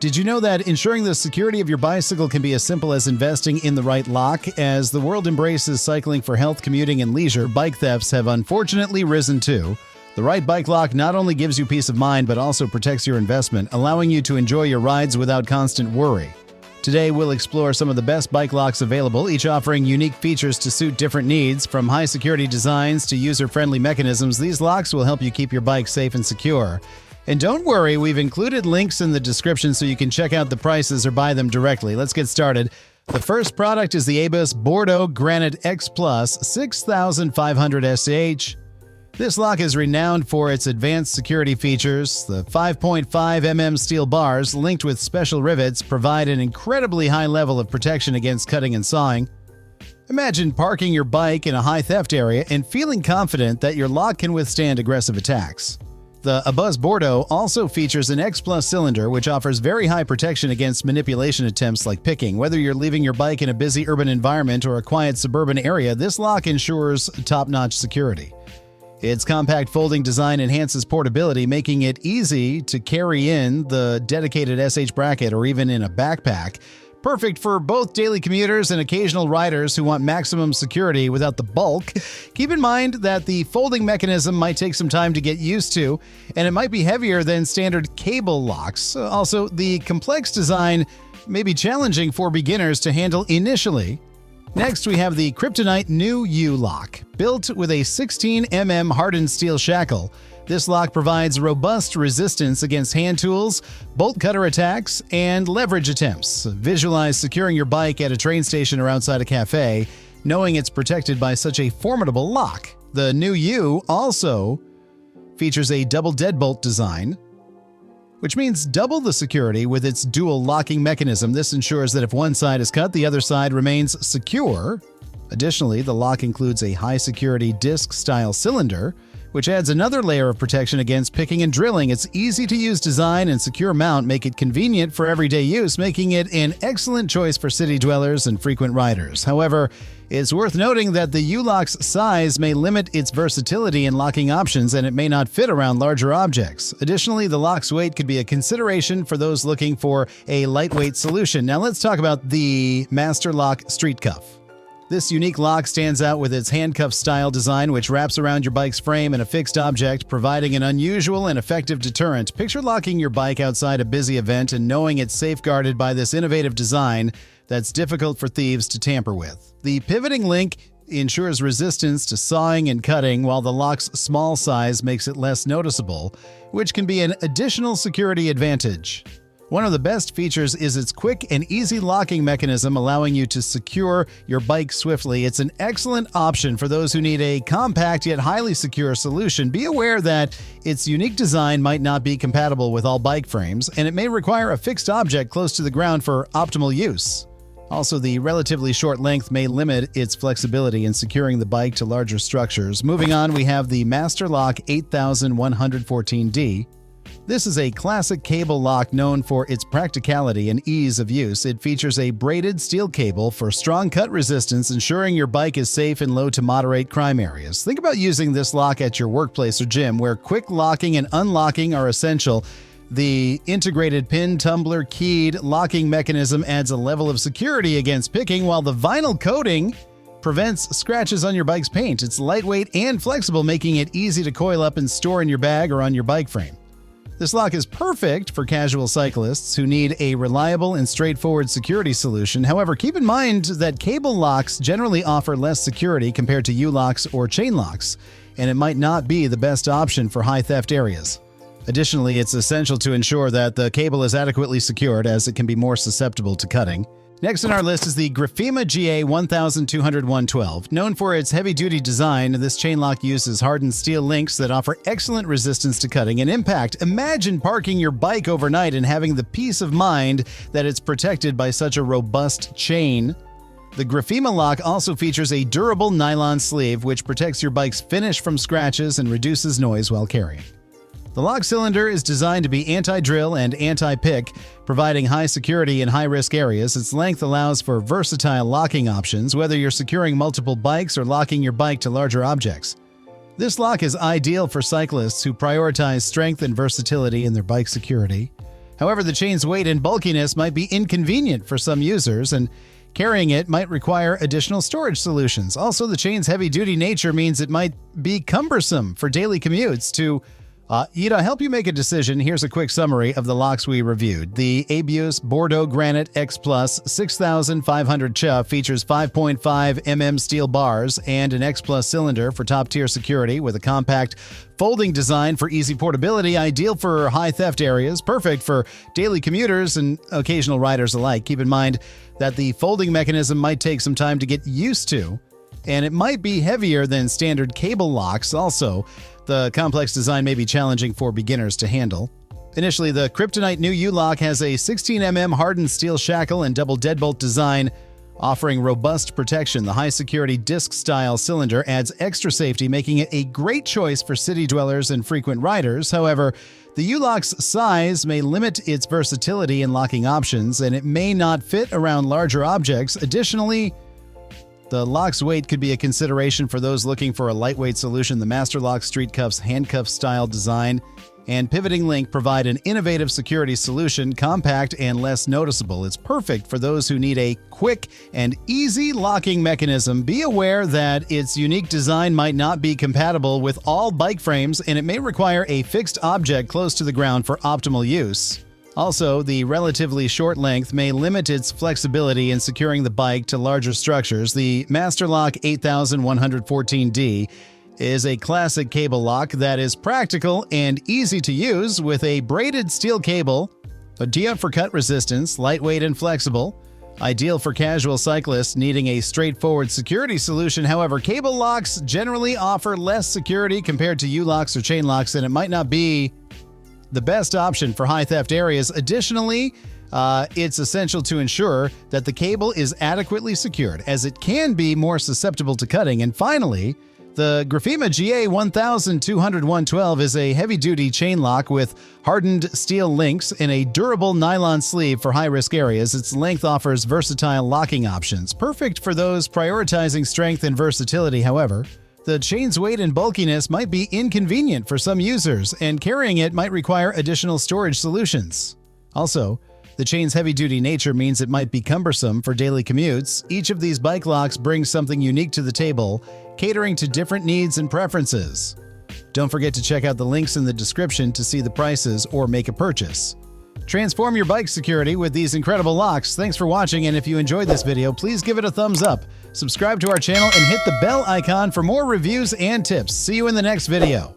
Did you know that ensuring the security of your bicycle can be as simple as investing in the right lock? As the world embraces cycling for health, commuting, and leisure, bike thefts have unfortunately risen too. The right bike lock not only gives you peace of mind, but also protects your investment, allowing you to enjoy your rides without constant worry. Today, we'll explore some of the best bike locks available, each offering unique features to suit different needs. From high-security designs to user-friendly mechanisms, these locks will help you keep your bike safe and secure. And don't worry, we've included links in the description so you can check out the prices or buy them directly. Let's get started. The first product is the ABUS Bordeaux Granite X Plus 6500 SH. This lock is renowned for its advanced security features. The 5.5 mm steel bars, linked with special rivets, provide an incredibly high level of protection against cutting and sawing. Imagine parking your bike in a high theft area and feeling confident that your lock can withstand aggressive attacks. The ABUS Bordeaux also features an X Plus cylinder, which offers very high protection against manipulation attempts like picking. Whether you're leaving your bike in a busy urban environment or a quiet suburban area, this lock ensures top-notch security. Its compact folding design enhances portability, making it easy to carry in the dedicated SH bracket or even in a backpack. Perfect for both daily commuters and occasional riders who want maximum security without the bulk. Keep in mind that the folding mechanism might take some time to get used to, and it might be heavier than standard cable locks. Also, the complex design may be challenging for beginners to handle initially. Next, we have the Kryptonite New U lock. Built with a 16 mm hardened steel shackle, this lock provides robust resistance against hand tools, bolt cutter attacks, and leverage attempts. Visualize securing your bike at a train station or outside a cafe, knowing it's protected by such a formidable lock. The New U also features a double deadbolt design, which means double the security with its dual locking mechanism. This ensures that if one side is cut, the other side remains secure. Additionally, the lock includes a high-security disc-style cylinder, which adds another layer of protection against picking and drilling. Its easy-to-use design and secure mount make it convenient for everyday use, making it an excellent choice for city dwellers and frequent riders. However, it's worth noting that the U-lock's size may limit its versatility in locking options, and it may not fit around larger objects. Additionally, the lock's weight could be a consideration for those looking for a lightweight solution. Now let's talk about the Master Lock Street Cuff. This unique lock stands out with its handcuff-style design, which wraps around your bike's frame in a fixed object, providing an unusual and effective deterrent. Picture locking your bike outside a busy event and knowing it's safeguarded by this innovative design that's difficult for thieves to tamper with. The pivoting link ensures resistance to sawing and cutting, while the lock's small size makes it less noticeable, which can be an additional security advantage. One of the best features is its quick and easy locking mechanism, allowing you to secure your bike swiftly. It's an excellent option for those who need a compact yet highly secure solution. Be aware that its unique design might not be compatible with all bike frames, and it may require a fixed object close to the ground for optimal use. Also, the relatively short length may limit its flexibility in securing the bike to larger structures. Moving on, we have the Master Lock 8114D. This is a classic cable lock known for its practicality and ease of use. It features a braided steel cable for strong cut resistance, ensuring your bike is safe in low to moderate crime areas. Think about using this lock at your workplace or gym, where quick locking and unlocking are essential. The integrated pin tumbler keyed locking mechanism adds a level of security against picking, while the vinyl coating prevents scratches on your bike's paint. It's lightweight and flexible, making it easy to coil up and store in your bag or on your bike frame. This lock is perfect for casual cyclists who need a reliable and straightforward security solution. However, keep in mind that cable locks generally offer less security compared to U-locks or chain locks, and it might not be the best option for high theft areas. Additionally, it's essential to ensure that the cable is adequately secured, as it can be more susceptible to cutting. Next on our list is the Grafema GA 1200-112. Known for its heavy-duty design, this chain lock uses hardened steel links that offer excellent resistance to cutting and impact. Imagine parking your bike overnight and having the peace of mind that it's protected by such a robust chain. The Grafema lock also features a durable nylon sleeve, which protects your bike's finish from scratches and reduces noise while carrying. The lock cylinder is designed to be anti-drill and anti-pick, providing high security in high-risk areas. Its length allows for versatile locking options, whether you're securing multiple bikes or locking your bike to larger objects. This lock is ideal for cyclists who prioritize strength and versatility in their bike security. However, the chain's weight and bulkiness might be inconvenient for some users, and carrying it might require additional storage solutions. Also, the chain's heavy-duty nature means it might be cumbersome for daily commutes. To help you make a decision, here's a quick summary of the locks we reviewed. The Abius Bordeaux Granite X Plus 6500 CHA features 5.5 mm steel bars and an X Plus cylinder for top-tier security with a compact folding design for easy portability, ideal for high theft areas, perfect for daily commuters and occasional riders alike. Keep in mind that the folding mechanism might take some time to get used to, and it might be heavier than standard cable locks. Also, the complex design may be challenging for beginners to handle. Initially, the Kryptonite New U lock has a 16 mm hardened steel shackle and double deadbolt design, offering robust protection. The high-security disc-style cylinder adds extra safety, making it a great choice for city dwellers and frequent riders. However, the U-lock's size may limit its versatility in locking options, and it may not fit around larger objects. Additionally, the lock's weight could be a consideration for those looking for a lightweight solution. The Master Lock Street Cuffs handcuff-style design and pivoting link provide an innovative security solution, compact and less noticeable. It's perfect for those who need a quick and easy locking mechanism. Be aware that its unique design might not be compatible with all bike frames, and it may require a fixed object close to the ground for optimal use. Also, the relatively short length may limit its flexibility in securing the bike to larger structures. The Master Lock 8114D is a classic cable lock that is practical and easy to use with a braided steel cable, a de-uppercut resistance, lightweight and flexible, ideal for casual cyclists needing a straightforward security solution. However, cable locks generally offer less security compared to U-locks or chain locks, and it might not be the best option for high theft areas. Additionally, it's essential to ensure that the cable is adequately secured, as it can be more susceptible to cutting. And finally, the Grafema GA 1200-112 is a heavy-duty chain lock with hardened steel links and a durable nylon sleeve for high-risk areas. Its length offers versatile locking options, perfect for those prioritizing strength and versatility. However, the chain's weight and bulkiness might be inconvenient for some users, and carrying it might require additional storage solutions. Also, the chain's heavy-duty nature means it might be cumbersome for daily commutes. Each of these bike locks brings something unique to the table, catering to different needs and preferences. Don't forget to check out the links in the description to see the prices or make a purchase. Transform your bike security with these incredible locks. Thanks for watching, and if you enjoyed this video, please give it a thumbs up, subscribe to our channel, and hit the bell icon for more reviews and tips. See you in the next video.